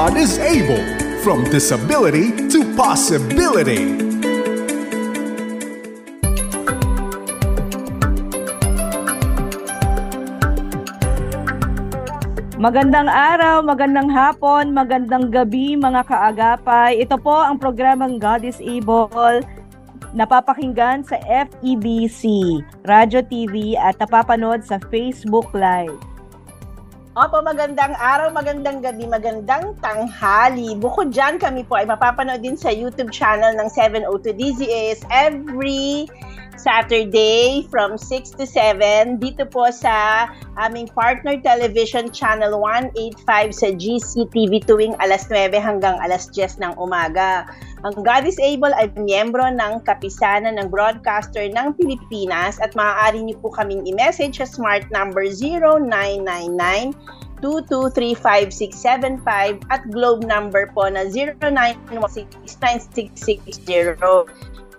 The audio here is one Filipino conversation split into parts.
God is able. From disability to possibility. Magandang araw, magandang hapon, magandang gabi mga kaagapay. Ito po ang programang God is Able, napapakinggan sa FEBC, Radyo TV at napapanood sa Facebook Live. Opo, magandang araw, magandang gabi, magandang tanghali. Bukod dyan, kami po ay mapapanood din sa YouTube channel ng 702 DZS every Saturday from 6 to 7 dito po sa aming partner television channel 185 sa GCTV tuwing alas 9 hanggang alas 10 ng umaga. Ang God is Able ay miyembro ng kapisanan ng broadcaster ng Pilipinas at maaari niyo po kaming i-message sa smart number 0999 2235675 at globe number po na 09169660.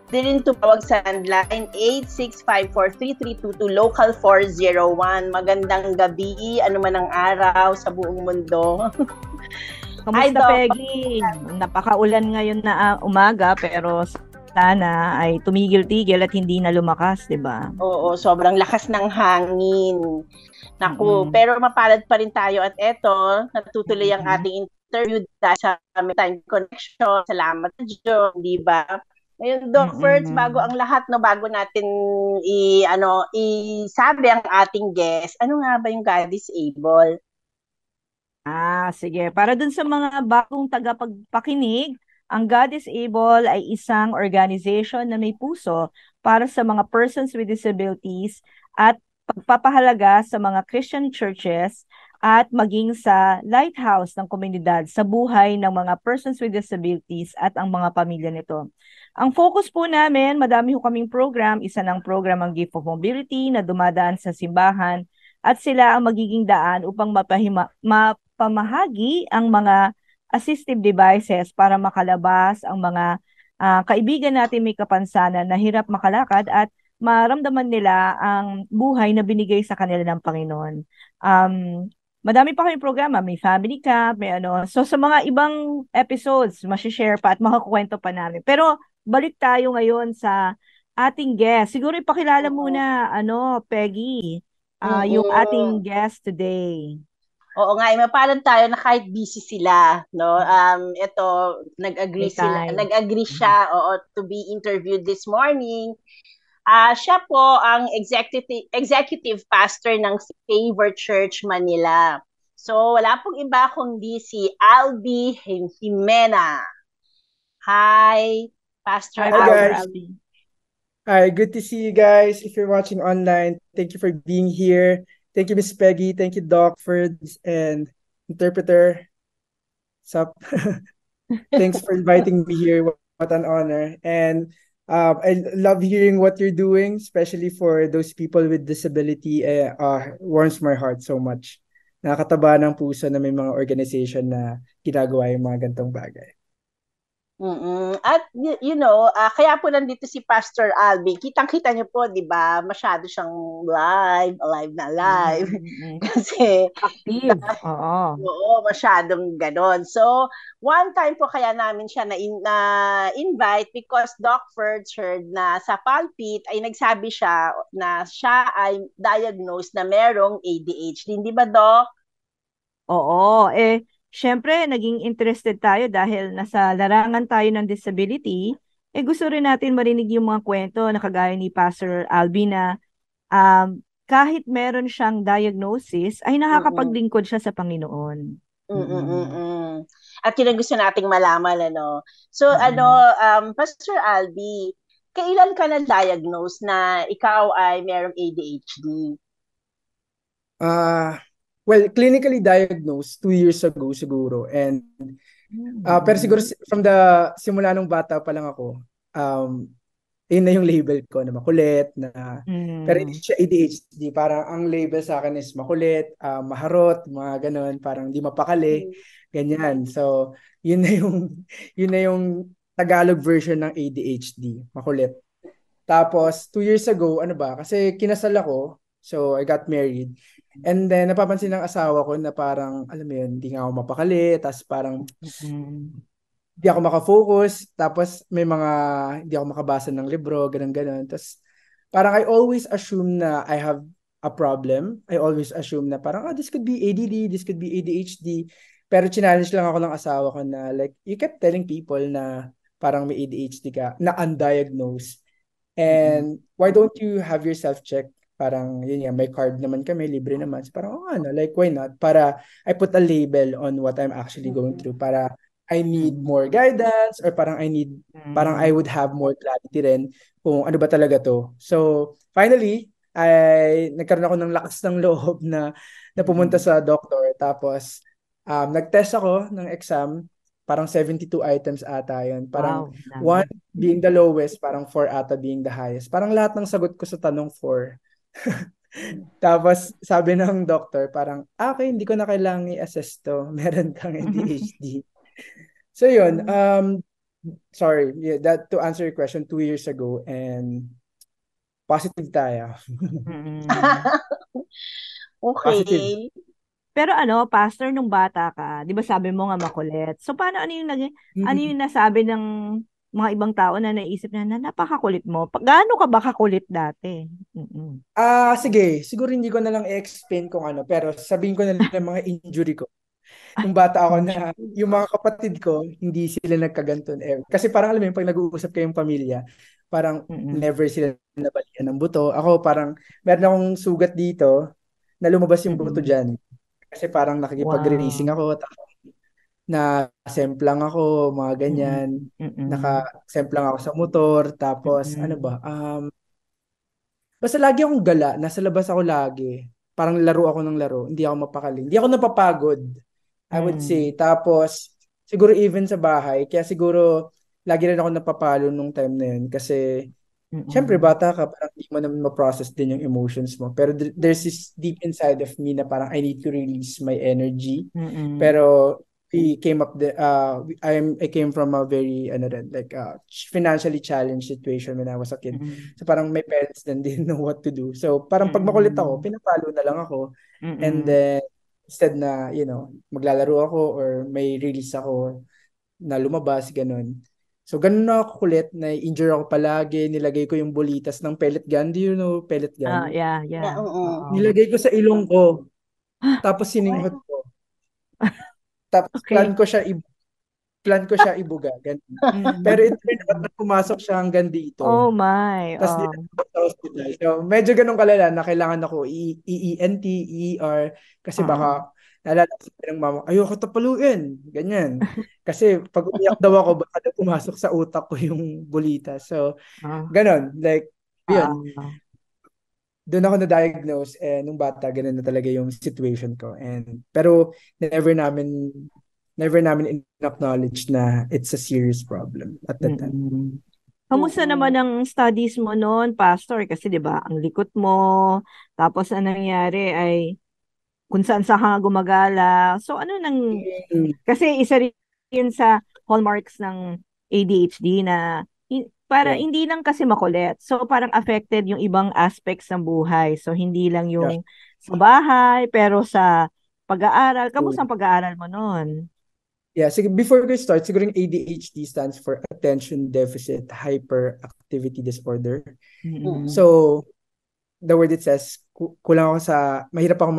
Din tumawag sa landline 86543322 local 401. Magandang gabi, ano man ang araw sa buong mundo. Kamusta, Peggy? Napakaulan ngayon na umaga pero sana ay tumigil-tigil at hindi na lumakas, 'di ba? Oo, sobrang lakas ng hangin. Naku, pero mapalad pa rin tayo at eto, natutuloy ang ating interview dahil sa time connection. Salamat sa Diyos, 'di ba? Ngayon, Doc Ferds, bago ang lahat, no, bago natin isabi ang ating guest, ano nga ba yung God is Able? Sige. Para dun sa mga bagong tagapagpakinig, ang God is Able ay isang organization na may puso para sa mga persons with disabilities at pagpapahalaga sa mga Christian churches at maging sa lighthouse ng komunidad sa buhay ng mga persons with disabilities at ang mga pamilya nito. Ang focus po namin, madami po kaming program. Isa ng program ang Gift of Mobility na dumadaan sa simbahan at sila ang magiging daan upang mapamahagi ang mga assistive devices para makalabas ang mga kaibigan natin may kapansanan na hirap makalakad at maramdaman nila ang buhay na binigay sa kanila ng Panginoon. Madami pa kaming programa, may family camp, may ano. So sa mga ibang episodes, masishare pa at makakuwento pa namin. Pero balik tayo ngayon sa ating guest. Siguro ipakilala muna, Peggy, yung ating guest today. Oo nga, mapalad tayo na kahit busy sila, no? Ito, nag-agree siya to be interviewed this morning. Siya po ang executive pastor ng Favor Church Manila. So, wala pong iba kundi si Albi Jimena. Hi, Pastor Albi. Hi, good to see you guys. If you're watching online, thank you for being here. Thank you, Miss Peggy. Thank you, Doc Ferds and interpreter. Sup? Thanks for inviting me here. What an honor. And I love hearing what you're doing, especially for those people with disability. Warms my heart so much. Nakakataba ng puso na may mga organization na ginagawa yung mga gantong bagay. At kaya po nandito si Pastor Albi. Kitang-kita niyo po, 'di ba? Masyado siyang alive na live. Kasi active. Oo, masyadong ganon. So, one time po kaya namin siya na invite because Doc Ferds heard na sa pulpit ay nagsabi siya na siya ay diagnosed na merong ADHD. Hindi ba, Doc? Oo, Siyempre, naging interested tayo dahil nasa larangan tayo ng disability, gusto rin natin marinig yung mga kwento na kagaya ni Pastor Albi na kahit meron siyang diagnosis, ay nakakapaglingkod siya sa Panginoon. At yun ang gusto nating malaman, ano. So, Pastor Albi, kailan ka na-diagnose na ikaw ay merong ADHD? Well, clinically diagnosed 2 years ago siguro. And pero siguro from the simula nung bata pa lang ako, yun na yung label ko na makulit na pero hindi siya ADHD, parang ang label sa akin is makulit, maharot, mga ganun, parang di mapakali, ganyan. So, yun na yung Tagalog version ng ADHD, makulit. Tapos 2 years ago, kasi kinasal ako. So, I got married. And then, napapansin ng asawa ko na parang, alam mo yun, hindi nga ako mapakali. Tapos parang, Mm-mm. hindi ako makafocus. Tapos, hindi ako makabasa ng libro, ganun-ganun. Tapos, parang I always assume na I have a problem. I always assume na parang, this could be ADD, this could be ADHD. Pero challenge lang ako ng asawa ko na like, you kept telling people na parang may ADHD ka, na undiagnosed. And why don't you have yourself check? Parang, yun yan, may card naman kami, libre naman. So, parang, like, why not? Para I put a label on what I'm actually going through. Para I need more guidance or parang I would have more clarity rin kung ano ba talaga to. So, finally, nagkaroon ako ng lakas ng loob na pumunta sa doctor. Tapos, nag-test ako ng exam. Parang 72 items ata yun. Parang Wow, 1 being the lowest, parang 4 ata being the highest. Parang lahat ng sagot ko sa tanong 4. Tapos sabi ng doctor, parang, okay, hindi ko na kailangang i-assess to. Meron kang ADHD. So yun, sorry, that to answer your question, 2 years ago, and positive tayo. Positive. Okay. Pero pastor, nung bata ka, 'di ba sabi mo nga makulit. So paano ano yung nasabi ng mga ibang tao na naisip na napakakulit mo? Gaano ka ba kakulit dati? Sige, siguro hindi ko na lang i-explain kung ano, pero sabihin ko na lang mga injury ko. Nung bata ako na yung mga kapatid ko, hindi sila nagkaganton. Kasi parang alam mo yung pag nag-uusap kayong pamilya, parang never sila nabalian ng buto. Ako parang meron akong sugat dito na lumabas yung buto dyan. Kasi parang nakikipag-racing ako, na-semplang ako, mga ganyan. Naka-semplang ako sa motor, tapos ano ba? Basta lagi akong gala, nasa labas ako lagi. Parang laro ako ng laro, hindi ako mapakali. Hindi ako napapagod, I would say. Tapos, siguro even sa bahay, kaya siguro lagi rin ako napapalo nung time na yun. Kasi, syempre bata ka, parang hindi mo naman ma-process din yung emotions mo. Pero there's this deep inside of me na parang I need to release my energy. Pero we came up I came from a very financially challenged situation when I was a kid. So parang my parents then didn't know what to do. So parang pag makulit ako, pinapalo na lang ako. And then instead na, maglalaro ako or may release ako na lumabas, ganun. So, ganun na ako kulit, na-injure ako palagi, nilagay ko yung bulitas ng pellet gun. Do you know pellet gun? Yeah. Nilagay ko sa ilong ko, tapos sininghot ko. Tapos Okay. plan ko siya ibuga. Ganun. Pero it turned out na pumasok siya hanggang dito. Oh my. Tapos dito sa hospital. So, medyo ganun kalala na kailangan ako ENT, ER, kasi baka naalala ko ng mama, ayoko tapaluin. Ganyan. Kasi pag umiyak daw ako, baka na pumasok sa utak ko yung bulita. So, ganun. Like, yun. Doon ako na-diagnose nung bata, ganun na talaga yung situation ko. Pero never namin in-acknowledge na it's a serious problem at that time. Kamusta naman ang studies mo noon, Pastor? Kasi 'di ba, ang likot mo, tapos ang nangyari ay kung saan ka gumagala. So kasi isa rin yun sa hallmarks ng ADHD na hindi lang kasi makulit. So parang affected yung ibang aspects ng buhay. So hindi lang yung sa bahay, pero sa pag-aaral. Kamusta ang pag-aaral mo noon? Yeah, so before we start, siguro yung ADHD stands for Attention Deficit Hyperactivity Disorder. So, the word it says, kulang ako mahirap ako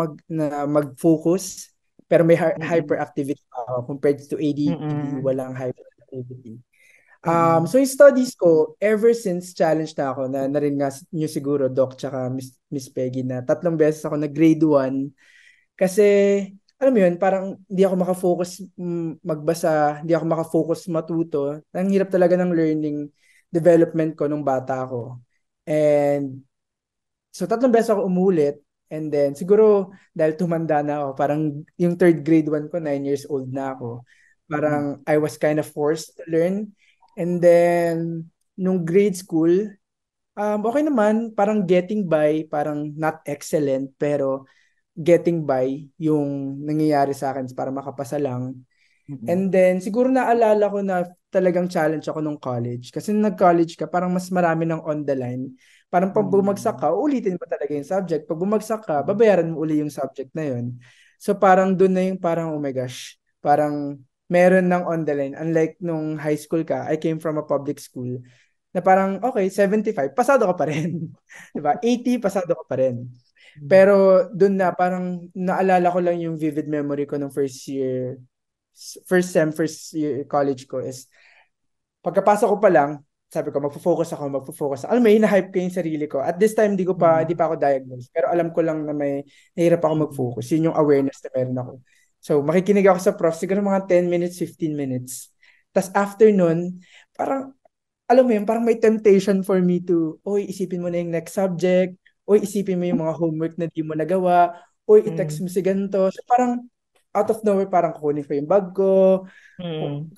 mag-focus, pero may hyperactivity ako compared to ADHD, walang hyperactivity. So yung studies ko, ever since challenge na ako, na rin nga nyo siguro, Doc, tsaka Miss Peggy, na 3 beses ako na grade 1, kasi alam mo yun, parang hindi ako makafocus magbasa, hindi ako makafocus matuto. Ang hirap talaga ng learning development ko nung bata ako. And so 3 beses ako umulit, and then siguro dahil tumanda na ako, parang yung 3rd grade 1 ko, 9 years old na ako. Parang I was kind of forced to learn. And then nung grade school, okay naman, parang getting by, parang not excellent, pero getting by yung nangyayari sa akin para makapasa lang. And then, siguro naalala ko na talagang challenge ako nung college. Kasi nung nag-college ka, parang mas marami ng on the line. Parang pag bumagsak ka, ulitin mo talaga yung subject. Pag bumagsak ka, babayaran mo uli yung subject na yun. So parang doon na yung parang, oh my gosh, parang meron ng on the line. Unlike nung high school ka, I came from a public school, na parang, okay, 75, pasado ka pa rin. Diba? 80, pasado ka pa rin. Pero doon na, parang naalala ko lang yung vivid memory ko nung first year college ko is pagkapasok ko pa lang, sabi ko magfo-focus ako. Alam mo, hina-hype ko yung sarili ko. At this time, di pa ako diagnosed. Pero alam ko lang na may nahirap ako mag-focus. Yun yung awareness na meron ako. So, makikinig ako sa prof, siguro mga 10 minutes, 15 minutes. Tapos after nun, parang, alam mo yun, parang may temptation for me to, oy, isipin mo na yung next subject, oy, isipin mo yung mga homework na di mo nagawa, oy, i-text mo si ganito. So, parang, out of nowhere, parang kukunin ko yung bag ko,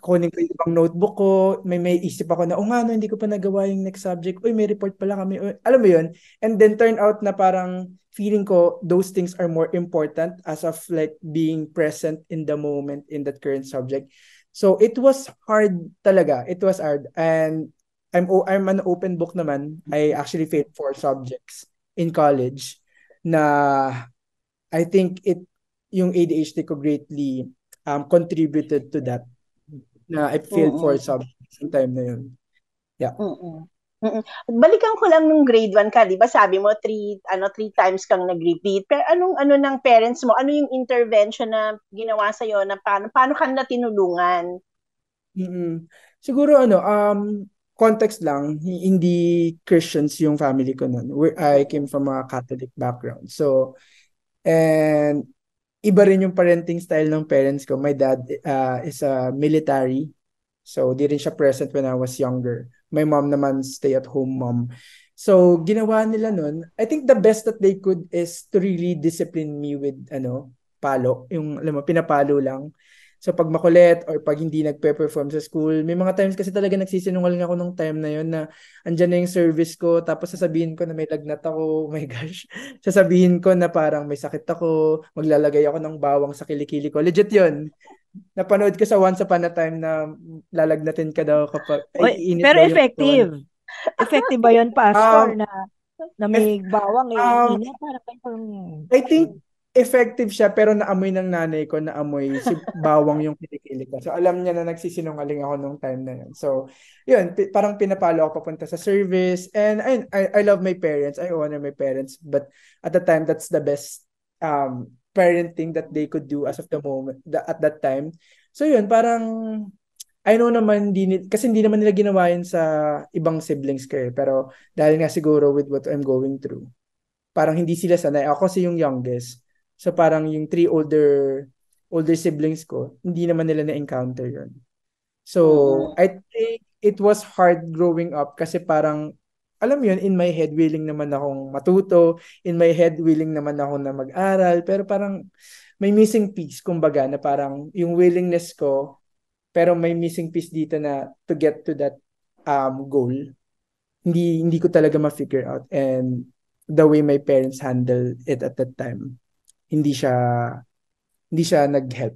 kunin ko yung ibang notebook ko, may isip ako na, nga, no, hindi ko pa nagawa yung next subject, uy, may report pala kami, uy, alam mo yun, and then turn out na parang feeling ko those things are more important as of like being present in the moment in that current subject. So it was hard talaga, it was hard, and I'm an open book naman. I actually failed 4 subjects in college na I think yung ADHD ko greatly contributed to that, na I failed 4 subjects yung time na yun. Yeah. Balikan ko lang nung grade 1 ka, di ba sabi mo 3 times kang nag-repeat. Pero anong ng parents mo? Ano yung intervention na ginawa sa iyo na paano ka na tinulungan? Siguro context lang, hindi Christians yung family ko noon. I came from a Catholic background. So, and iba rin yung parenting style ng parents ko. My dad is a military. So, di rin siya present when I was younger. My mom naman stay-at-home mom. So, ginawa nila nun, I think the best that they could is to really discipline me with, palo. Yung, alam mo, pinapalo lang. So, pag makulit or pag hindi nagpe-perform sa school, may mga times kasi talaga nagsisinungaling ako nung time na yun na andyan na yung service ko, tapos sasabihin ko na may lagnat ako, oh my gosh. Sasabihin ko na parang may sakit ako, maglalagay ako ng bawang sa kilikili ko. Legit yun. Napanood ko sa Once Upon a Time na lalagnatin ka daw kapag iinit pero daw effective. Effective ba yun, Pastor, na may bawang init? I think effective siya, pero naamoy ng nanay ko, naamoy si bawang yung kilikili ko. So alam niya na nagsisinungaling ako nung time na yun. So yun, parang pinapalo ako papunta sa service. And I love my parents. I honor my parents. But at the time, that's the best parenting that they could do as of the moment, at that time. So yun, parang I know naman, kasi hindi naman nila ginawa yun sa ibang siblings ko eh. Pero dahil nga siguro with what I'm going through, parang hindi sila sanay. Ako kasi yung youngest. So parang yung 3 older siblings ko, hindi naman nila na-encounter yun. So I think it was hard growing up kasi parang, alam yun, in my head, willing naman akong matuto. In my head, willing naman ako na mag-aral. Pero parang may missing piece, kumbaga, na parang yung willingness ko, pero may missing piece dito na to get to that goal. Hindi ko talaga ma-figure out. And the way my parents handled it at that time, hindi siya nag-help.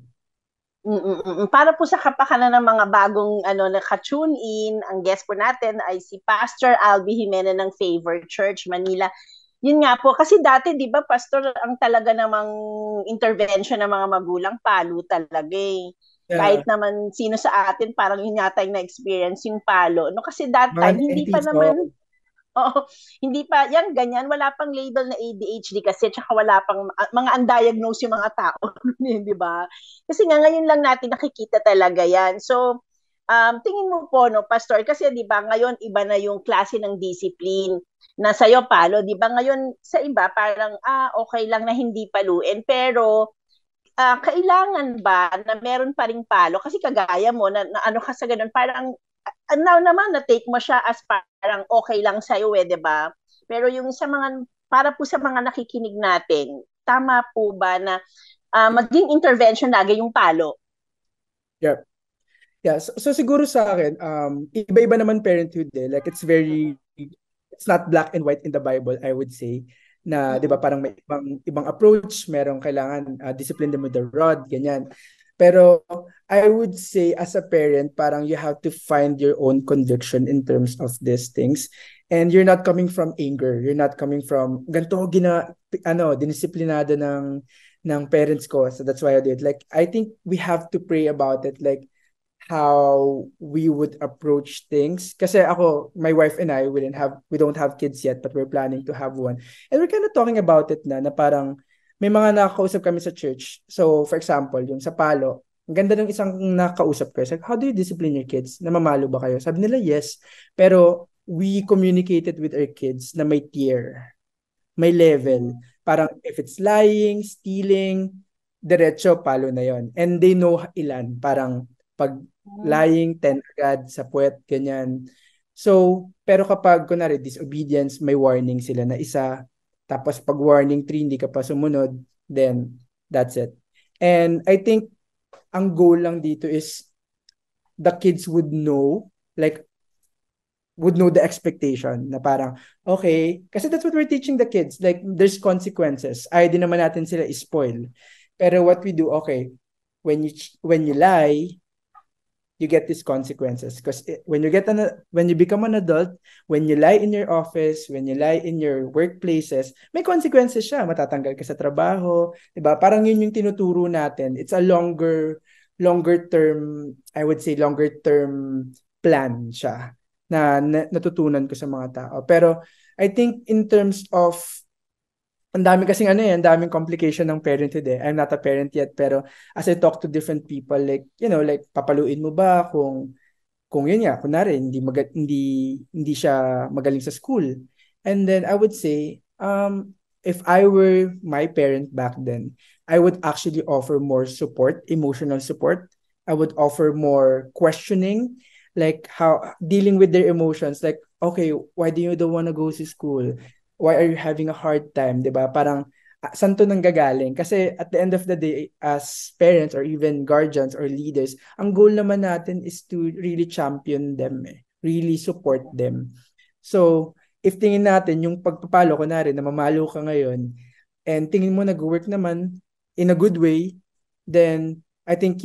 Para po sa kapakanan ng mga bagong naka-tune in, ang guest po natin ay si Pastor Alby Jimena ng Favor Church Manila. Yun nga po, kasi dati, di ba, Pastor, ang talaga namang intervention ng mga magulang, palo talaga eh. Yeah. Kahit naman sino sa atin, parang yun yata yung na-experience yung palo. No, kasi that time, hindi pa naman... Oo, hindi pa, yan, ganyan, wala pang label na ADHD kasi, tsaka wala pang, mga undiagnosed yung mga tao, di ba? Kasi nga, ngayon lang natin nakikita talaga yan. So, tingin mo po, no, Pastor, kasi di ba, ngayon, iba na yung klase ng discipline na sa'yo, palo, di ba? Ngayon, sa iba, parang, okay lang na hindi paluin, pero, kailangan ba na meron pa ring palo? Kasi kagaya mo, na ano ka sa ganun, parang, now naman na-take mo siya as parang okay lang sa'yo di ba? Pero yung sa mga, para po sa mga nakikinig natin, tama po ba na maging intervention lagi yung palo? Yeah. Yeah, so siguro sa akin, iba-iba naman parenthood eh. Like it's not black and white in the Bible, I would say. Na, di ba, parang may ibang approach, merong kailangan discipline them with the rod, ganyan. Pero I would say as a parent, parang you have to find your own conviction in terms of these things. And you're not coming from anger. You're not coming from ganito dinisiplinado ng parents ko. So that's why I did. Like I think we have to pray about it. Like how we would approach things. Kasi ako, my wife and I, we don't have kids yet, but we're planning to have one. And we're kind of talking about it na parang may mga nakakausap kami sa church. So, for example, yung sa Palo, ang ganda ng isang nakakausap ko. It's like, how do you discipline your kids? Namamalo ba kayo? Sabi nila, yes. Pero we communicated with our kids na may tier, may level. Parang if it's lying, stealing, diretso, palo na yon. And they know ilan. Parang pag lying, 10 agad, sa puwet, ganyan. So, pero kapag, kunwari, disobedience, may warning sila na isa. Tapos pag warning 3, hindi ka pa sumunod, then that's it. And I think ang goal lang dito is the kids would know the expectation na parang, okay, kasi that's what we're teaching the kids. Like, there's consequences. Ay, di naman natin sila spoil. Pero what we do, okay, when you lie, you get these consequences. Because when you become an adult, when you lie in your office, when you lie in your workplaces, may consequences siya. Matatanggal ka sa trabaho. Diba? Parang yun yung tinuturo natin. It's a longer term, I would say longer term plan siya na natutunan ko sa mga tao. Pero I think in terms of ang dami kasing ang daming complication ng parenthood eh. I'm not a parent yet, pero as I talk to different people, like, like papaluin mo ba kung yun nga, kunwari, hindi siya magaling sa school. And then I would say, if I were my parent back then, I would actually offer more support, emotional support. I would offer more questioning, like how dealing with their emotions, like, okay, why do you don't want to go to school? Why are you having a hard time, 'di ba? Parang saan to nanggagaling? Kasi at the end of the day, as parents or even guardians or leaders, ang goal naman natin is to really champion them, really support them. So, if tingin natin yung pagpapalo, kunwari, na mamalo ka ngayon, and tingin mo nag-work naman in a good way, then I think,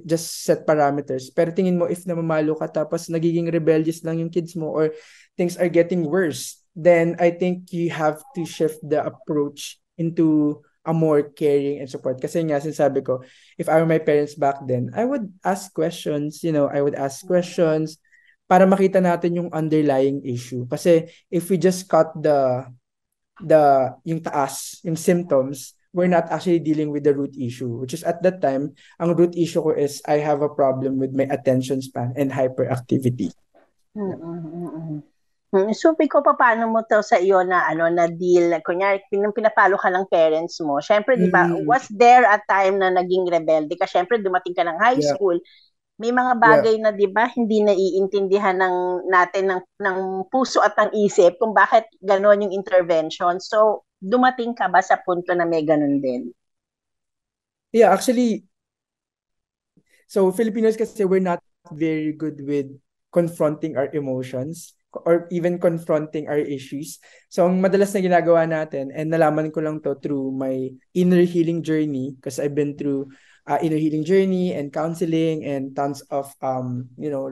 just set parameters. Pero tingin mo, if namamalo ka tapos nagiging rebellious lang yung kids mo or things are getting worse, then I think you have to shift the approach into a more caring and support. Kasi nga, sinasabi ko, if I were my parents back then, I would ask questions, I would ask questions para makita natin yung underlying issue. Kasi if we just cut yung taas, yung symptoms, we're not actually dealing with the root issue, which is at that time, ang root issue ko is I have a problem with my attention span and hyperactivity. So, Pico, paano mo to sa iyo na deal? Kunyari, pinapalo ka ng parents mo. Syempre, di ba, was there a time na naging rebelde ka? Syempre, dumating ka ng high school. May mga bagay na, di ba, hindi naiintindihan natin ng puso at ng isip kung bakit gano'n yung intervention. So, dumating ka ba sa punto na may ganun din? Yeah, actually, so Filipinos kasi we're not very good with confronting our emotions or even confronting our issues. So, ang madalas na ginagawa natin, and nalaman ko lang to through my inner healing journey, because I've been through inner healing journey and counseling and tons of,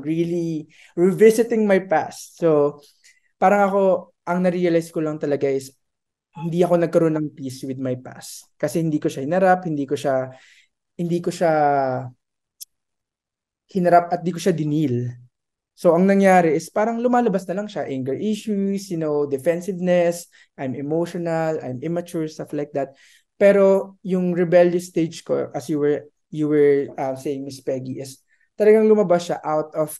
really revisiting my past. So, parang ako, ang na-realize ko lang talaga is, hindi ako nagkaroon ng peace with my past. Kasi hindi ko siya hinarap, hindi ko siya hinarap at hindi ko siya dinil. So, ang nangyari is parang lumalabas na lang siya. Anger issues, defensiveness, I'm emotional, I'm immature, stuff like that. Pero yung rebellious stage ko, as you were saying, Miss Peggy, is talagang lumabas siya out of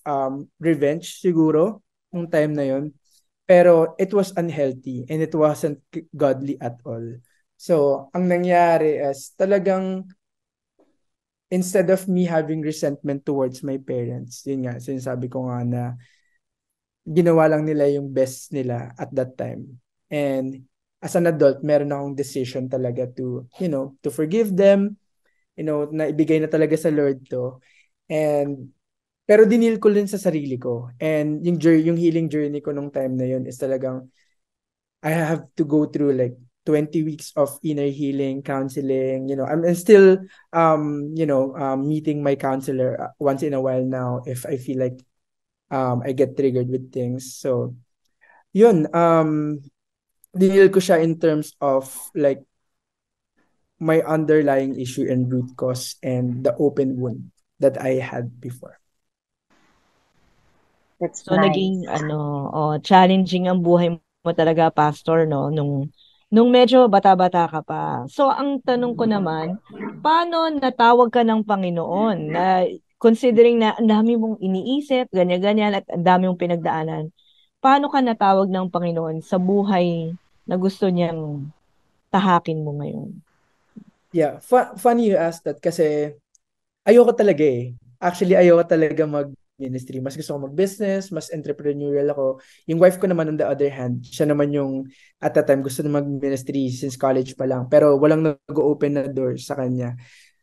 revenge siguro nung time na yon. Pero it was unhealthy and it wasn't godly at all. So, ang nangyari is talagang instead of me having resentment towards my parents, yun nga, sinasabi ko nga na ginawa lang nila yung best nila at that time. And as an adult, meron akong decision talaga to forgive them, na ibigay na talaga sa Lord to. Pero dinil ko din sa sarili ko. And yung healing journey ko nung time na yun is talagang I have to go through like 20 weeks of inner healing, counseling. I'm still meeting my counselor once in a while now if I feel like I get triggered with things. So, yun, dinil ko siya in terms of like my underlying issue and root cause and the open wound that I had before. That's So nice. naging challenging ang buhay mo talaga, Pastor, no, nung medyo bata-bata ka pa. So ang tanong ko naman, paano natawag ka ng Panginoon na considering na ang dami mong iniisip, ganyan-ganyan at ang dami mong pinagdaanan, paano ka natawag ng Panginoon sa buhay na gusto niyang tahakin mo ngayon? Yeah, funny you asked that kasi ayoko talaga eh. Actually, ayoko talaga mag-ministry. Mas gusto ko mag-business, mas entrepreneurial ako. Yung wife ko naman on the other hand, siya naman yung at that time gusto na mag-ministry since college pa lang. Pero walang nag-open na door sa kanya.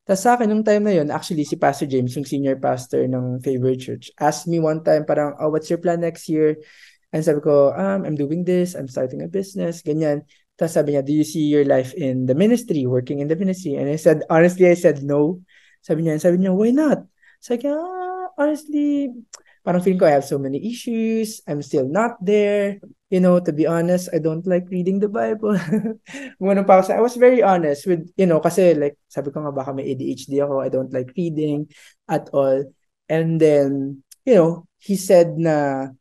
Tapos sa akin, nung time na yun, actually si Pastor James, yung senior pastor ng Favorite Church, asked me one time parang, oh, what's your plan next year? And sabi ko, I'm doing this, I'm starting a business, ganyan. Tapos sabi niya, do you see your life in the ministry, working in the ministry? And I said, honestly, I said no. Sabi niya, why not? Sabi ko, honestly, parang feeling ko I have so many issues. I'm still not there. To be honest, I don't like reading the Bible. I was very honest with, kasi like, sabi ko nga baka may ADHD ako. I don't like reading at all. And then, he said na,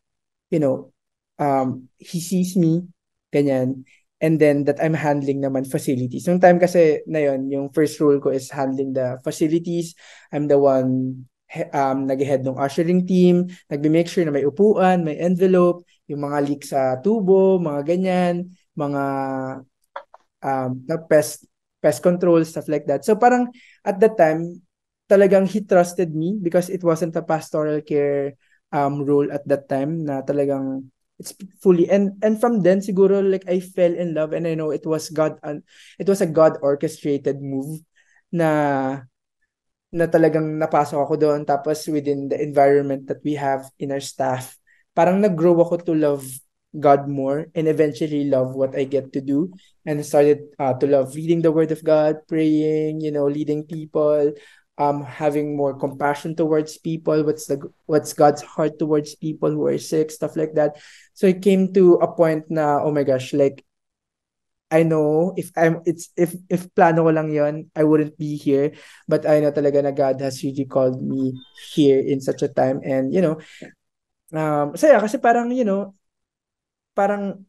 he sees me, ganyan. And then that I'm handling naman facilities. Nung time kasi na yun, yung first role ko is handling the facilities. I'm the one nag-head ng ushering team, nagbe-make sure na may upuan, may envelope, yung mga leak sa tubo, mga ganyan, mga pest control, stuff like that. So parang at that time, talagang he trusted me because it wasn't a pastoral care role at that time na talagang it's fully and from then siguro like I fell in love and I know it was a God orchestrated move na talagang napasok ako doon tapos within the environment that we have in our staff parang nag-grow ako to love God more and eventually love what I get to do and started to love reading the word of God, praying, leading people, having more compassion towards people, what's God's heart towards people who are sick, stuff like that. So it came to a point na oh my gosh, like I know if plano ko lang yon, I wouldn't be here. But I know talaga na God has really called me here in such a time. And, saya kasi parang, parang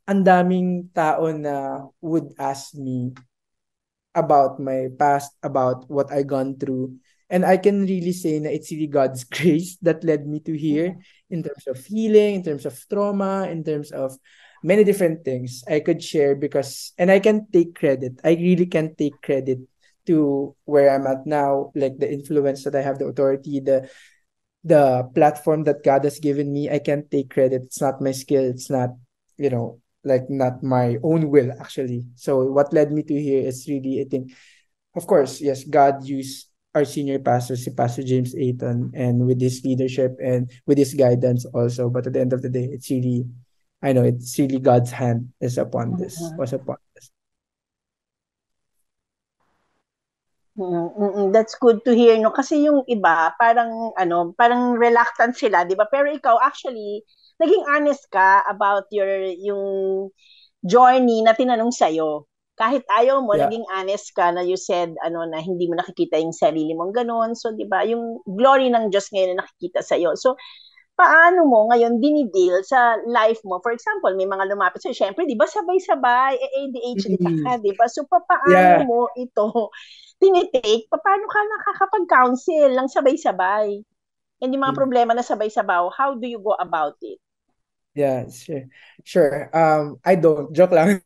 ang daming tao na would ask me about my past, about what I gone through. And I can really say na it's really God's grace that led me to here in terms of healing, in terms of trauma, in terms of many different things I could share and I can take credit. I really can take credit to where I'm at now, like the influence that I have, the authority, the platform that God has given me. I can take credit. It's not my skill. It's not, like not my own will actually. So what led me to here is really, I think, of course, yes, God used our senior pastor, si Pastor James Ayton, and with his leadership and with his guidance also. But at the end of the day, it's really God's hand was upon this. That's good to hear, no? Kasi yung iba, parang reluctant sila, di ba? Pero ikaw, actually, naging honest ka about yung journey na tinanong sa'yo. Kahit ayaw mo, naging honest ka na you said, na hindi mo nakikita yung sarili mong ganun. So, di ba, yung glory ng Diyos ngayon na nakikita sa'yo. So, paano mo ngayon dinideal sa life mo? For example, may mga lumapit sa'yo, syempre, di ba, sabay-sabay, ADHD ka, di ba? So, paano mo ito tinitake? Paano ka nakakapag-counsel lang sabay-sabay? And yung mga problema na sabay-sabaw, how do you go about it? Yeah, sure. I don't. Joke lang.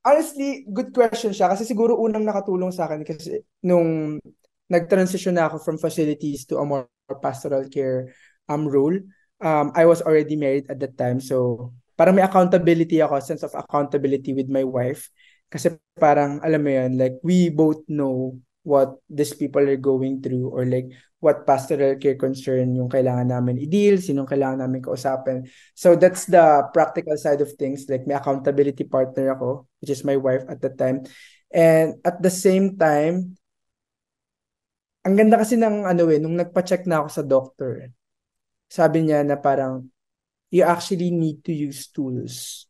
Honestly, good question siya kasi siguro unang nakatulong sa akin kasi nung nag-transition na ako from facilities to a more pastoral care role, I was already married at that time. So, parang may accountability ako, sense of accountability with my wife. Kasi parang, alam mo yun, like, we both know what these people are going through, or like what pastoral care concern yung kailangan namin i-deal, sinong kailangan namin kausapin. So that's the practical side of things. Like may accountability partner ako, which is my wife at the time. And at the same time, ang ganda kasi ng nung nagpa-check na ako sa doctor, sabi niya na parang, you actually need to use tools.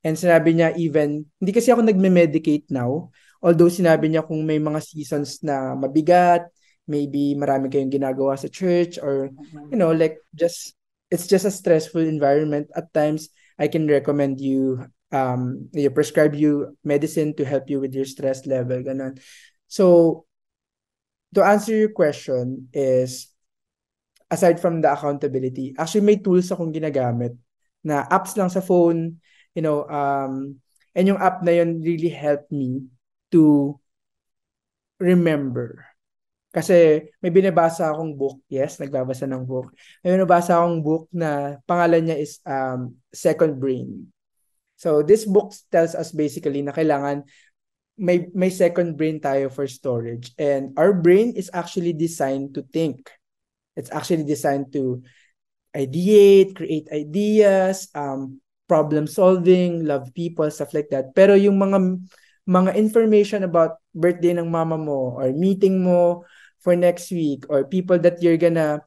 And sinabi niya even, hindi kasi ako nagme-medicate now, although sinabi niya kung may mga seasons na mabigat, maybe marami kayong ginagawa sa church, or, like it's just a stressful environment. At times, I can recommend you, prescribe you medicine to help you with your stress level, ganun. So, to answer your question is, aside from the accountability, actually may tools akong ginagamit na apps lang sa phone, and yung app na yun really helped me to remember. Kasi may binabasa akong book, yes, nagbabasa ng book. May binabasa akong book na pangalan niya is Second Brain. So this book tells us basically na kailangan may second brain tayo for storage. And our brain is actually designed to think. It's actually designed to ideate, create ideas, problem solving, love people, stuff like that. Pero yung mga information about birthday ng mama mo, or meeting mo for next week, or people that you're gonna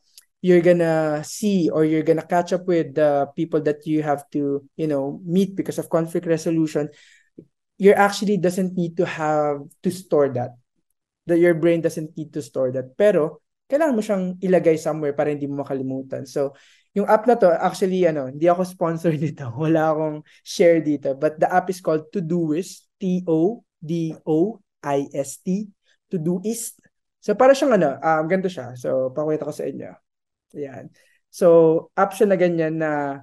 see, or you're gonna catch up with, the people that you have to meet because of conflict resolution, you actually doesn't need to have to store that. Your brain doesn't need to store that. Pero kailangan mo siyang ilagay somewhere para hindi mo makalimutan. So, yung app na to, actually, hindi ako sponsor dito. Wala akong share dito. But the app is called Todoist. Todoist. Todoist. So, para siyang ganito siya. So, pakita ko sa inyo. Ayan. So, app siya na ganyan na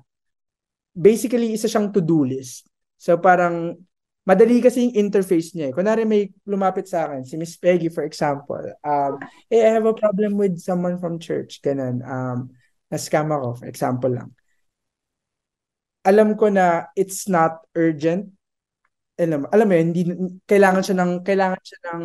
basically, isa siyang to-do list. So, parang madali kasi yung interface niya. Kunwari may lumapit sa akin, si Miss Peggy, for example. I have a problem with someone from church. Ganun. Na-scam ako, for example lang. Alam ko na it's not urgent. Alam mo yun, hindi, kailangan siya ng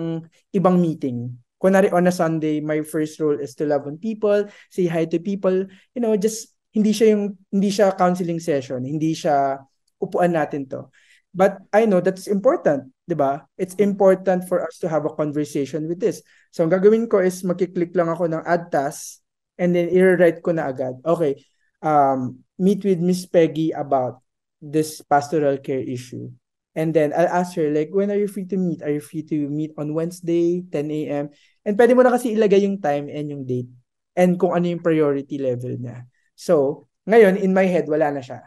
ibang meeting. Kunwari on a Sunday, my first role is to love on people, say hi to people. Just hindi siya counseling session. Hindi siya upuan natin to. But I know that's important, di ba? It's important for us to have a conversation with this. So, ang gagawin ko is makiklik lang ako ng add task, and then i-write ko na agad. Okay, meet with Miss Peggy about this pastoral care issue. And then I'll ask her, like, when are you free to meet? Are you free to meet on Wednesday, 10 a.m.? And pwede mo na kasi ilagay yung time and yung date and kung ano yung priority level niya. So, ngayon, in my head, wala na siya.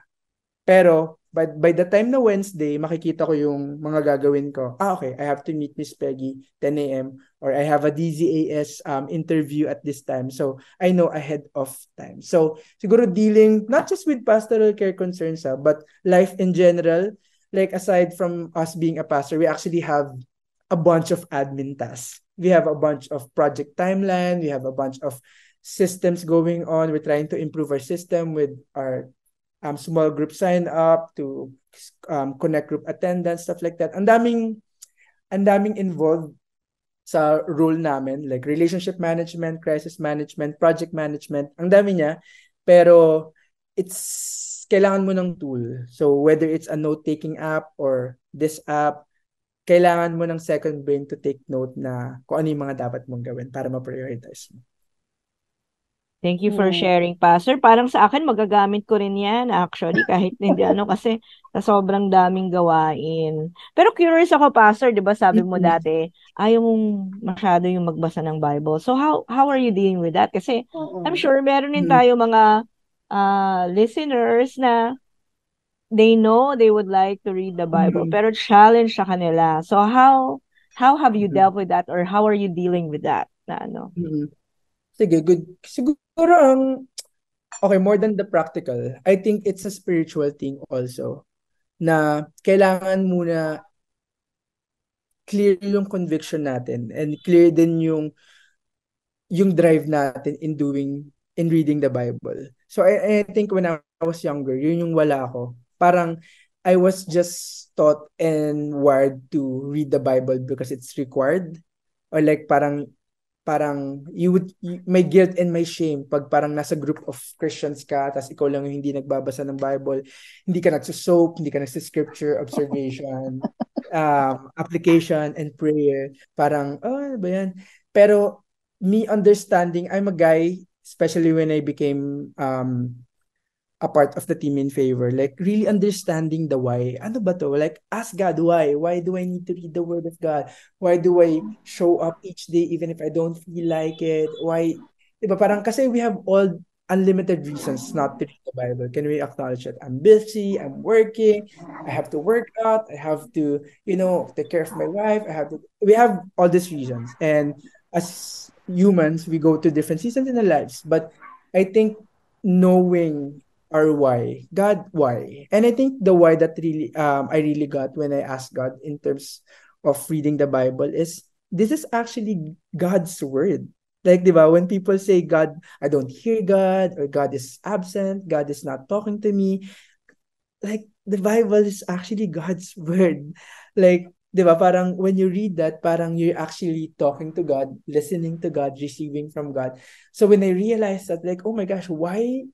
Pero, by the time na Wednesday, makikita ko yung mga gagawin ko. Okay, I have to meet Miss Peggy 10 a.m. or I have a DZAS interview at this time. So, I know ahead of time. So, siguro dealing not just with pastoral care concerns, but life in general. Like, aside from us being a pastor, we actually have a bunch of admin tasks. We have a bunch of project timeline. We have a bunch of systems going on. We're trying to improve our system with our small group sign up to connect group attendance, stuff like that. Ang daming involved sa role namin, like relationship management, crisis management, project management. Ang dami niya, pero kailangan mo ng tool. So whether it's a note-taking app or this app, kailangan mo ng second brain to take note na kung ano yung mga dapat mong gawin para ma-prioritize mo. Thank you for sharing, Pastor. Parang sa akin, magagamit ko rin yan actually, kahit hindi kasi sa sobrang daming gawain. Pero curious ako, Pastor, di ba sabi mo dati, ayaw mong masyado yung magbasa ng Bible. So how are you dealing with that? Kasi I'm sure meron din tayo mga listeners na they know they would like to read the Bible, pero challenge sa kanila. So how have you dealt with that, or how are you dealing with that? Sige, good. Siguro okay, more than the practical, I think it's a spiritual thing also, na kailangan muna clear yung conviction natin and clear din yung drive natin in reading the Bible. So I think when I was younger, yun yung wala ako. Parang I was just taught and wired to read the Bible because it's required or like may guilt and may shame pag parang nasa group of Christians ka tapos ikaw lang yung hindi nagbabasa ng Bible, hindi ka nagsusoap, hindi ka nagsuscripture, observation, application and prayer. Parang, oh, ano ba yan? Pero me understanding, I'm a guy, especially when I became a part of the team in favor, like really understanding the why. Ano ba to? Like, ask God why. Why do I need to read the word of God? Why do I show up each day even if I don't feel like it? Why? Diba, parang kasi we have all unlimited reasons not to read the Bible. Can we acknowledge that? I'm busy, I'm working, I have to work out, I have to, take care of my wife, we have all these reasons. And as humans, we go to different seasons in our lives. But I think knowing our why, God, why? And I think the why that really I really got when I asked God in terms of reading the Bible is this is actually God's word. Like, di ba, when people say God, I don't hear God, or God is absent, God is not talking to me, like the Bible is actually God's word. Like, di ba, parang when you read that, parang you're actually talking to God, listening to God, receiving from God. So when I realized that, like, oh my gosh, why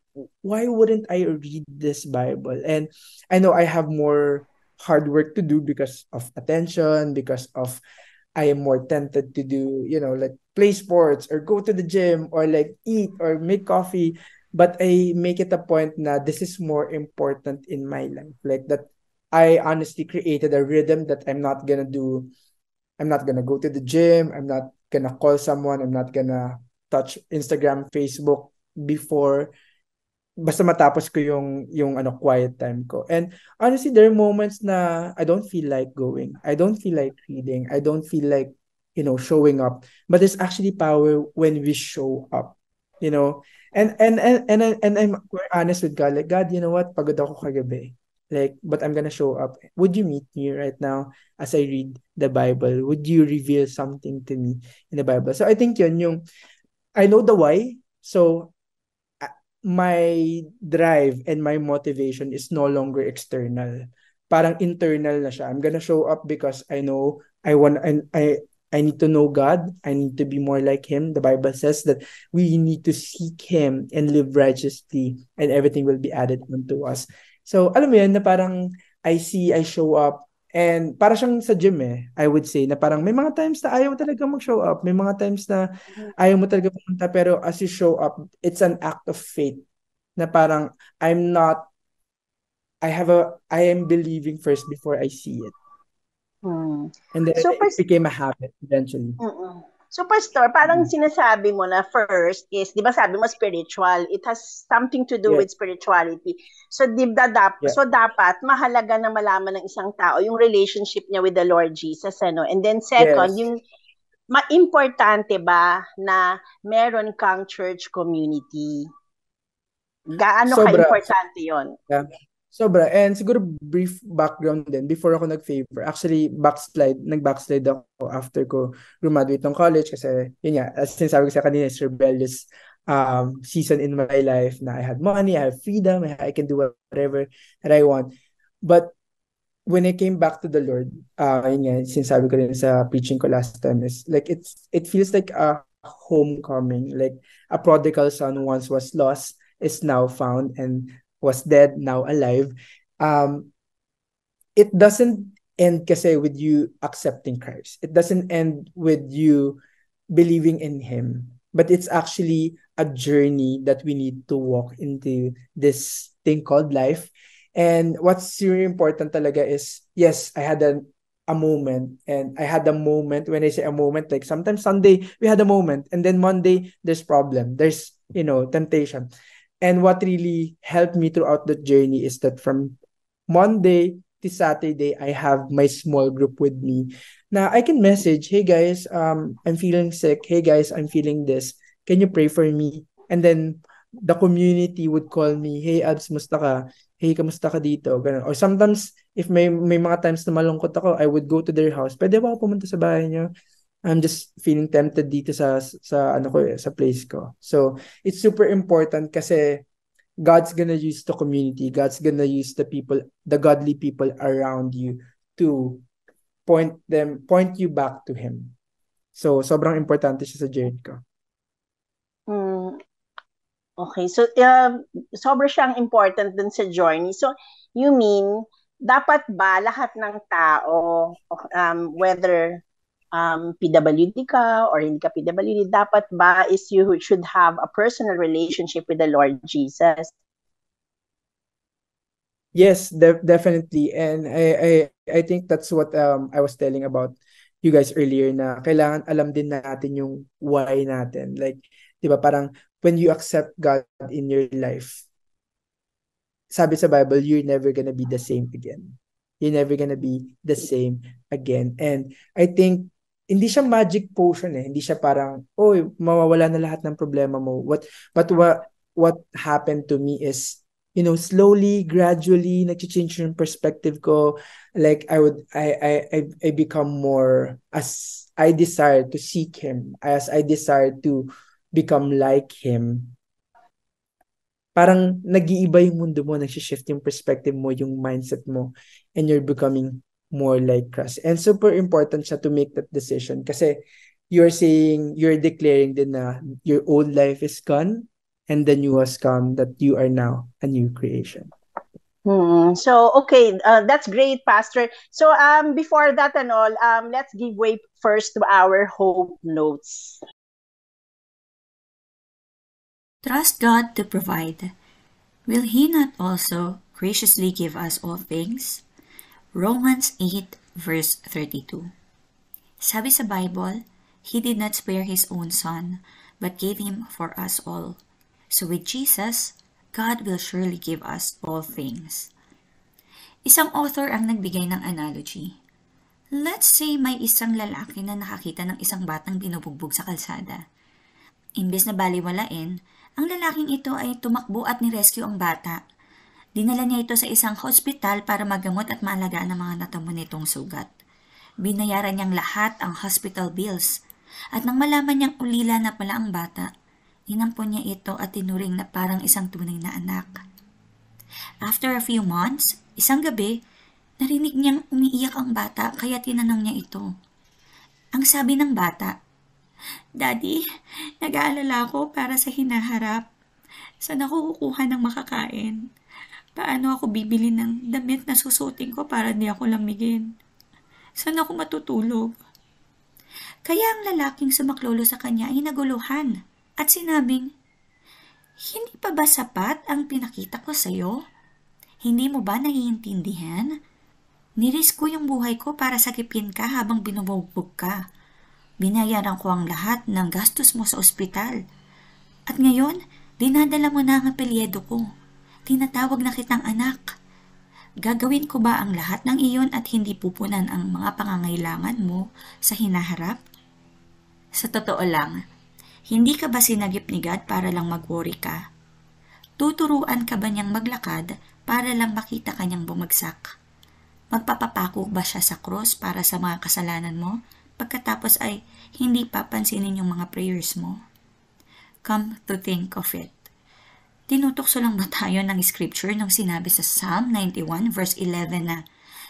wouldn't I read this Bible? And I know I have more hard work to do because of attention, because of I am more tempted to do, like play sports or go to the gym or like eat or make coffee. But I make it a point na this is more important in my life. Like that I honestly created a rhythm that I'm not gonna go to the gym. I'm not gonna call someone. I'm not gonna touch Instagram, Facebook before basta matapos ko yung quiet time ko. And honestly, there are moments na I don't feel like going. I don't feel like reading. I don't feel like, showing up. But there's actually power when we show up, you know. And I'm quite honest with God. Like, God, you know what? Pagod ako kagabi. Like, but I'm gonna show up. Would you meet me right now as I read the Bible? Would you reveal something to me in the Bible? So I think I know the why. So my drive and my motivation is no longer external. Parang internal na siya. I'm gonna show up because I know I need to know God. I need to be more like Him. The Bible says that we need to seek Him and live righteously and everything will be added unto us. So, alam mo yan na parang I show up, and para siyang sa gym I would say na parang may mga times na ayaw mo talaga mag-show up. May mga times na ayaw mo talaga pumunta, pero as you show up, it's an act of faith na parang I am believing first before I see it. And then So, it became a habit eventually. So, Pastor, parang sinasabi mo na first is, di ba sabi mo spiritual, it has something to do with spirituality. So, so dapat mahalaga na malaman ng isang tao yung relationship niya with the Lord Jesus, ano? And then second, yung importante ba na meron kang church community? Gaano ka-importante yun? Yeah. Sobra. And siguro brief background din before ako nag-favor. Actually, nag-backslide ako after ko graduate ng college kasi yun nga, as sinasabi ko sa kanina, it's rebellious season in my life na I had money, I have freedom, I can do whatever that I want. But when I came back to the Lord, yun nga, sinasabi ko rin sa preaching ko last time is like it feels like a homecoming, like a prodigal son once was lost is now found and was dead, now alive. It doesn't end kasi with you accepting Christ. It doesn't end with you believing in Him. But it's actually a journey that we need to walk into this thing called life. And what's really important talaga is, yes, I had a moment. And I had a moment, when I say a moment, like sometimes Sunday, we had a moment. And then Monday, there's problem. There's, temptation. And what really helped me throughout the journey is that from Monday to Saturday, I have my small group with me. Now I can message, hey guys, I'm feeling sick. Hey guys, I'm feeling this. Can you pray for me? And then the community would call me, hey Abs, musta ka? Hey, kamusta ka dito? Ganun. Or sometimes, if may mga times na malungkot ako, I would go to their house. Pwede ba ako pumunta sa bahay niyo? I'm just feeling tempted dito sa place ko. So, it's super important kasi God's gonna use the community. God's gonna use the people, the godly people around you to point you back to Him. So, sobrang importante siya sa journey ko. Mm, okay. So, sobra siyang important dun sa journey. So, you mean, dapat ba lahat ng tao, whether PWD ka or hindi ka PWD, dapat ba is you should have a personal relationship with the Lord Jesus? Yes, definitely. And I think that's what I was telling about you guys earlier, na kailangan alam din natin yung why natin. Like, 'di ba, parang when you accept God in your life, sabi sa Bible, you're never gonna be the same again. You're never gonna be the same again. And I think hindi siya magic potion eh. Hindi siya parang, oh, mawawala na lahat ng problema mo. What happened to me is, slowly, gradually, nag-change yung perspective ko. Like, I become more, as I desire to seek Him, as I desire to become like Him, parang nag-iiba yung mundo mo, nag-shift yung perspective mo, yung mindset mo, and you're becoming more like Christ. And super important siya to make that decision kasi you're declaring din na your old life is gone and the new has come, that you are now a new creation. So, okay, that's great, Pastor. So, before that and all, let's give way first to our hope notes. Trust God to provide. Will He not also graciously give us all things? Romans 8 verse 32. Sabi sa Bible, He did not spare His own Son, but gave Him for us all. So with Jesus, God will surely give us all things. Isang author ang nagbigay ng analogy. Let's say may isang lalaki na nakakita ng isang batang binubugbog sa kalsada. Imbes na baliwalain, ang lalaking ito ay tumakbo at nirescue ang bata. Dinala niya ito sa isang hospital para magamot at maalagaan ang mga natamo nitong sugat. Binayaran niyang lahat ang hospital bills. At nang malaman niyang ulila na pala ang bata, inampon niya ito at tinuring na parang isang tunay na anak. After a few months, isang gabi, narinig niyang umiiyak ang bata kaya tinanong niya ito. Ang sabi ng bata, "Daddy, nag-aalala ako para sa hinaharap. Saan ako kukuha ng makakain? Paano ako bibili ng damit na susutin ko para di ako lamigin? Saan ako matutulog?" Kaya ang lalaking sumaklolo sa kanya ay naguluhan at sinabing, "Hindi pa ba sapat ang pinakita ko sa'yo? Hindi mo ba naiintindihan? Nirisk ko yung buhay ko para sagipin ka habang binubugbog ka. Binayaran ko ang lahat ng gastos mo sa ospital. At ngayon, dinadala mo na ang apelyido ko. Tinatawag na kitang anak. Gagawin ko ba ang lahat ng iyon at hindi pupunan ang mga pangangailangan mo sa hinaharap?" Sa totoo lang, hindi ka ba sinagip ni God para lang mag-worry ka? Tuturuan ka ba niyang maglakad para lang makita kanyang bumagsak? Magpapapako ba siya sa cross para sa mga kasalanan mo? Pagkatapos ay hindi papansinin yung mga prayers mo? Come to think of it. Tinutokso lang ba tayo ng scripture nung sinabi sa Psalm 91 verse 11 na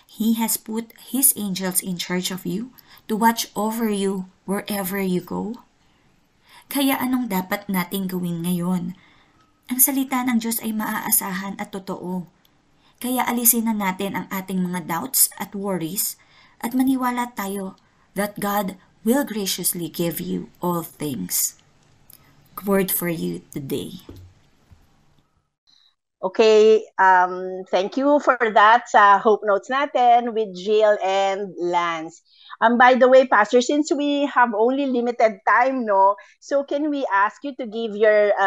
He has put His angels in charge of you to watch over you wherever you go? Kaya anong dapat nating gawin ngayon? Ang salita ng Diyos ay maaasahan at totoo. Kaya alisin na natin ang ating mga doubts at worries at maniwala tayo that God will graciously give you all things. Word for you today. Okay, thank you for that sa Hope Notes natin with Jill and Lance. By the way, Pastor, since we have only limited time, no, so can we ask you to give your,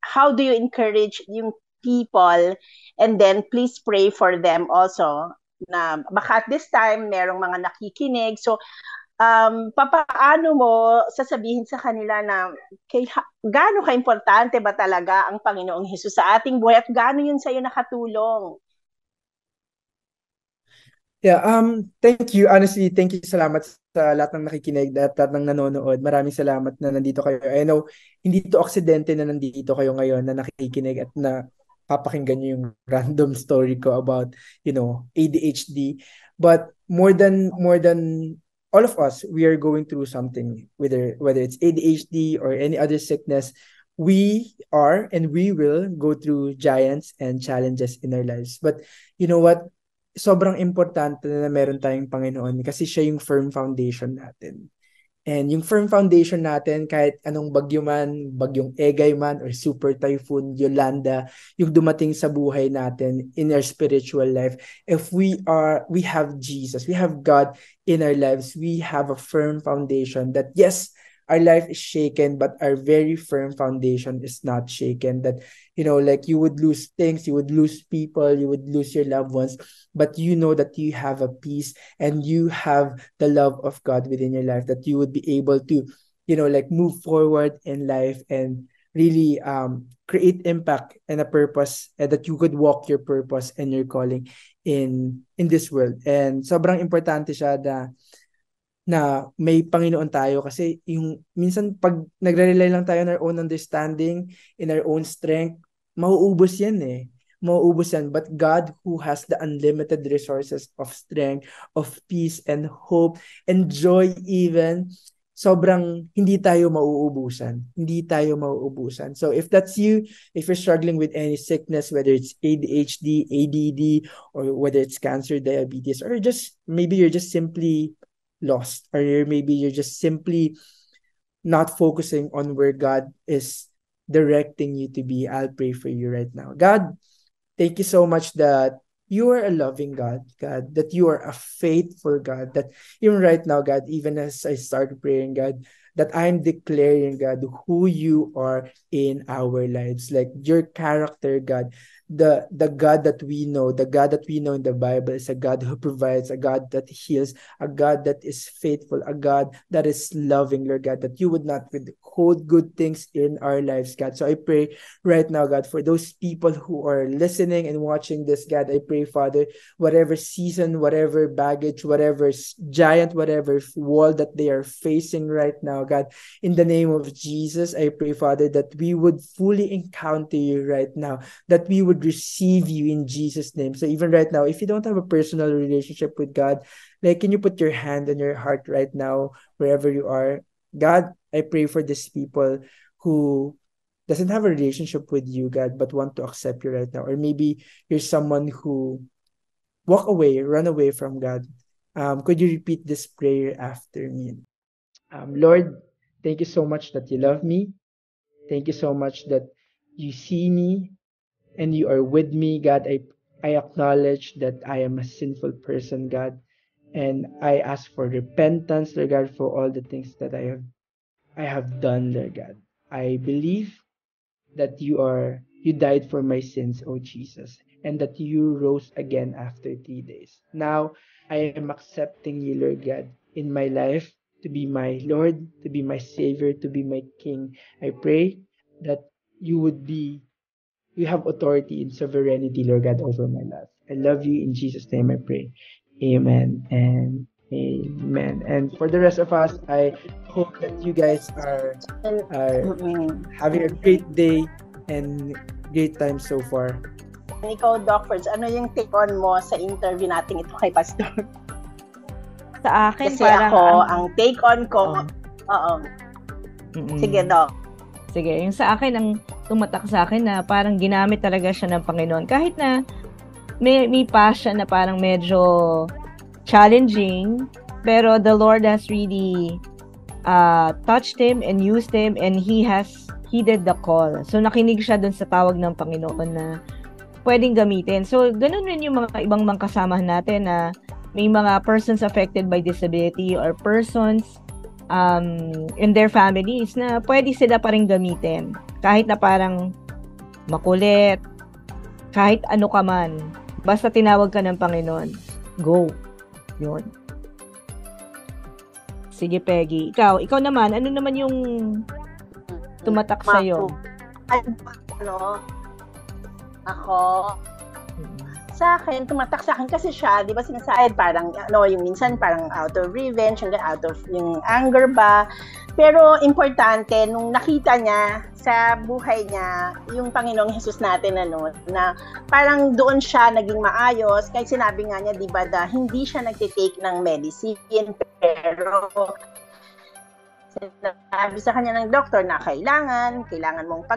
how do you encourage yung people, and then please pray for them also, na baka at this time merong mga nakikinig, so papaano mo sasabihin sa kanila na gaano ka-importante ba talaga ang Panginoong Hesus sa ating buhay at gaano yun sa'yo nakatulong? Yeah, thank you. Honestly, thank you. Salamat sa lahat ng nakikinig at lahat ng nanonood. Maraming salamat na nandito kayo. I know, hindi to aksidente na nandito kayo ngayon na nakikinig at na papakinggan nyo yung random story ko about, ADHD. But more than all of us, we are going through something, whether it's ADHD or any other sickness. We are and we will go through giants and challenges in our lives. But you know what? Sobrang importante na meron tayong Panginoon kasi siya yung firm foundation natin. And yung firm foundation natin, kahit anong bagyo man, bagyong Egay man, or super typhoon, Yolanda, yung dumating sa buhay natin in our spiritual life, if we have Jesus, we have God in our lives, we have a firm foundation that yes, our life is shaken, but our very firm foundation is not shaken. That, like you would lose things, you would lose people, you would lose your loved ones, but you know that you have a peace and you have the love of God within your life, that you would be able to, move forward in life and really create impact and a purpose, and that you could walk your purpose and your calling in this world. And sobrang importante siya na may Panginoon tayo, kasi yung minsan pag nagre-rely lang tayo on our own understanding, in our own strength, mauubos yan eh. Mauubos yan. But God, who has the unlimited resources of strength, of peace and hope and joy even, sobrang hindi tayo mauubusan. Hindi tayo mauubusan. So if that's you, if you're struggling with any sickness, whether it's ADHD, ADD, or whether it's cancer, diabetes, or just maybe you're just simply lost, or maybe you're just simply not focusing on where God is directing you to be, I'll pray for you right now. God, thank you so much that you are a loving God, that you are a faithful God, that even right now, God, even as I start praying, God, that I'm declaring, God, who you are in our lives, like your character, God. The God that we know, the God that we know in the Bible is a God who provides, a God that heals, a God that is faithful, a God that is loving, Lord God, that you would not withhold good things in our lives, God. So I pray right now, God, for those people who are listening and watching this, God, I pray, Father, whatever season, whatever baggage, whatever giant, whatever wall that they are facing right now, God, in the name of Jesus, I pray, Father, that we would fully encounter you right now, that we would receive you in Jesus' name. So even right now, if you don't have a personal relationship with God, like, can you put your hand on your heart right now, wherever you are? God, I pray for these people who doesn't have a relationship with you, God, but want to accept you right now. Or maybe you're someone who run away from God. Could you repeat this prayer after me? Lord, thank you so much that you love me. Thank you so much that you see me and you are with me, God. I acknowledge that I am a sinful person, God, and I ask for repentance, Lord God, for all the things that I have done, Lord God. I believe that you died for my sins, oh Jesus, and that you rose again after 3 days. Now I am accepting you, Lord God, in my life, to be my Lord, to be my Savior, to be my King. I pray that you have authority and sovereignty, Lord God, over my life. I love you. In Jesus' name I pray. Amen and amen. And for the rest of us, I hope that you guys are having a great day and great time so far. Ikaw, Doc Ferds, ano yung take on mo sa interview natin ito kay Pastor? Sa akin, kasi parang ako, ang take on ko, Sige, Doc. Sige, yung sa akin, ang tumatak sa akin na parang ginamit talaga siya ng Panginoon. Kahit na may past siya na parang medyo challenging, pero the Lord has really touched him and used him, and he has heeded the call. So, nakinig siya dun sa tawag ng Panginoon na pwedeng gamitin. So, ganun rin yung mga ibang kasamahan natin na may mga persons affected by disability or persons in their families na pwede sila pa rin gamitin. Kahit na parang makulit, kahit ano ka man, basta tinawag ka ng Panginoon, go. Yun. Sige, Peggy. Ikaw naman, ano naman yung tumatak sa'yo? Sa akin, tumatak sa akin kasi siya, di ba sinasabi, parang, yung minsan parang out of revenge, hanggang out of yung anger ba. Pero importante, nung nakita niya sa buhay niya, yung Panginoong Jesus natin, na parang doon siya naging maayos, kahit sinabi nga niya, di ba, hindi siya nagtitake ng medicine, Pero sinabi sa kanya ng doktor na kailangan mong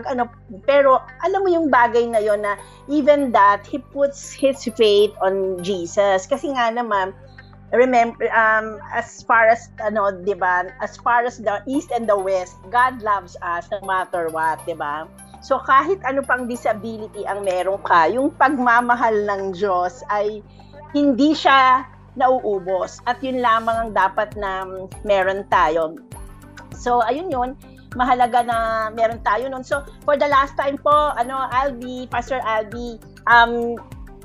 pero alam mo yung bagay na yon na even that he puts his faith on Jesus kasi nga naman remember as far as diba, as far as the east and the west, God loves us no matter what, diba? So kahit ano pang disability ang meron ka, yung pagmamahal ng Diyos ay hindi siya nauubos at yun lamang ang dapat na meron tayo. So, ayun yun. Mahalaga na meron tayo nun. So, for the last time po, Pastor Albi,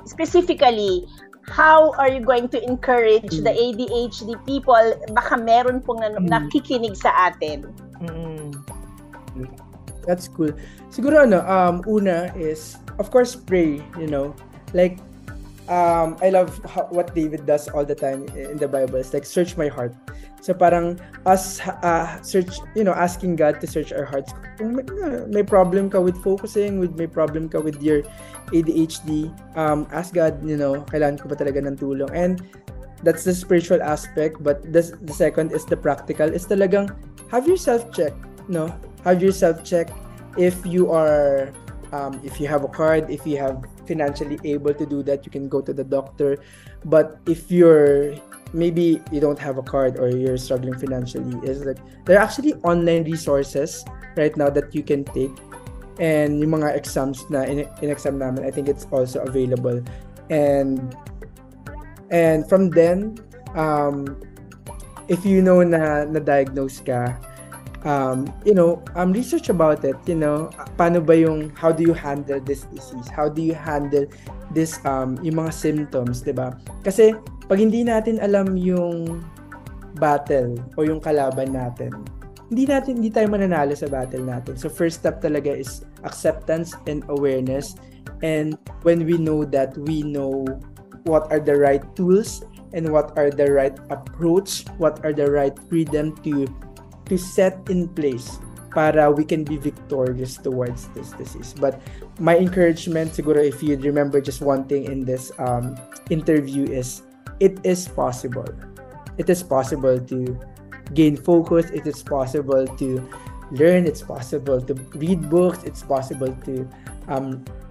specifically, how are you going to encourage the ADHD people? Baka meron pong nakikinig sa atin. That's cool. Siguro, una is, of course, pray, like, I love what David does all the time in the Bible. It's like, search my heart. So parang us asking God to search our hearts. Kung may problem ka with focusing, may problem ka with your ADHD, ask God, kailangan ko ba talaga ng tulong? And that's the spiritual aspect, but the second is the practical. Is talagang have yourself check, Have yourself check if you are if you have a card, if you have financially able to do that, you can go to the doctor. But if maybe you don't have a card or you're struggling financially, is like there are actually online resources right now that you can take, and yung mga exams na in exam namin, I think it's also available, and from then if you know na diagnose ka, research about it, paano ba how do you handle this disease? How do you handle this, yung mga symptoms, diba? Kasi, pag hindi natin alam yung battle o yung kalaban natin, hindi tayo mananalo sa battle natin. So, first step talaga is acceptance and awareness. And when we know that, we know what are the right tools and what are the right approach, what are the right freedom to set in place para we can be victorious towards this disease. But my encouragement, siguro if you remember just one thing in this interview is, it is possible. It is possible to gain focus. It is possible to learn. It's possible to read books. It's possible to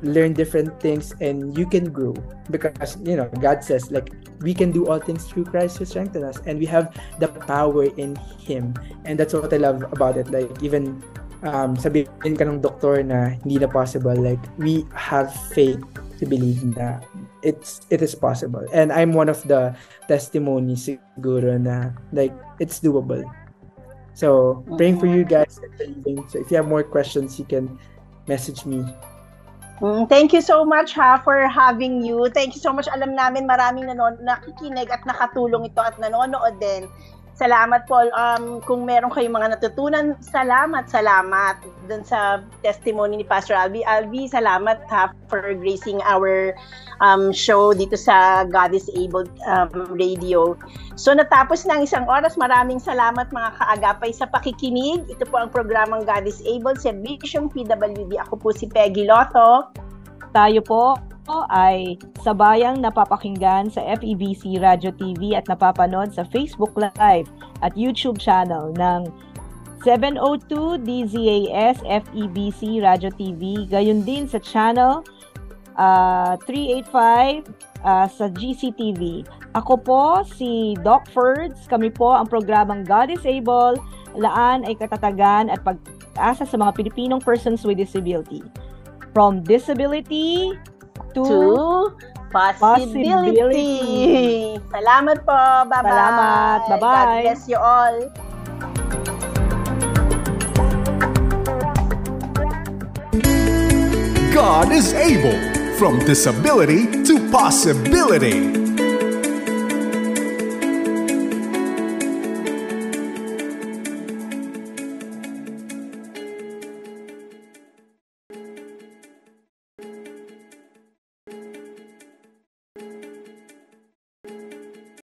learn different things, and you can grow because God says like we can do all things through Christ who strengthens us, and we have the power in Him. And that's what I love about it. Like even sabihin ka ng doktor na hindi na possible, like we have faith to believe na it is possible. And I'm one of the testimonies siguro na like it's doable. So praying for you guys. So if you have more questions, you can message me. Thank you so much for having you. Thank you so much. Alam namin maraming nakikinig at nakatulong ito at nanonood din. Salamat po. Kung meron kayong mga natutunan, salamat dun sa testimony ni Pastor Albi. Albi, salamat for gracing our show dito sa God is Able Radio. So natapos na ang isang oras. Maraming salamat mga kaagapay sa pakikinig. Ito po ang programang God is Able sa Vision PWD. Ako po si Peggy Lotho. Tayo po ay sabayang napapakinggan sa FEBC Radio TV at napapanood sa Facebook Live at YouTube channel ng 702 DZAS FEBC Radio TV. Gayon din sa channel 385 sa GCTV. Ako po si Doc Ferds. Kami po ang programang God is Able. Laan ay katatagan at pag-asa sa mga Pilipinong persons with disability. From disability to possibility. Salamat po. Bye-bye. Salamat. Bye-bye. God bless you all. God is able. From disability to possibility.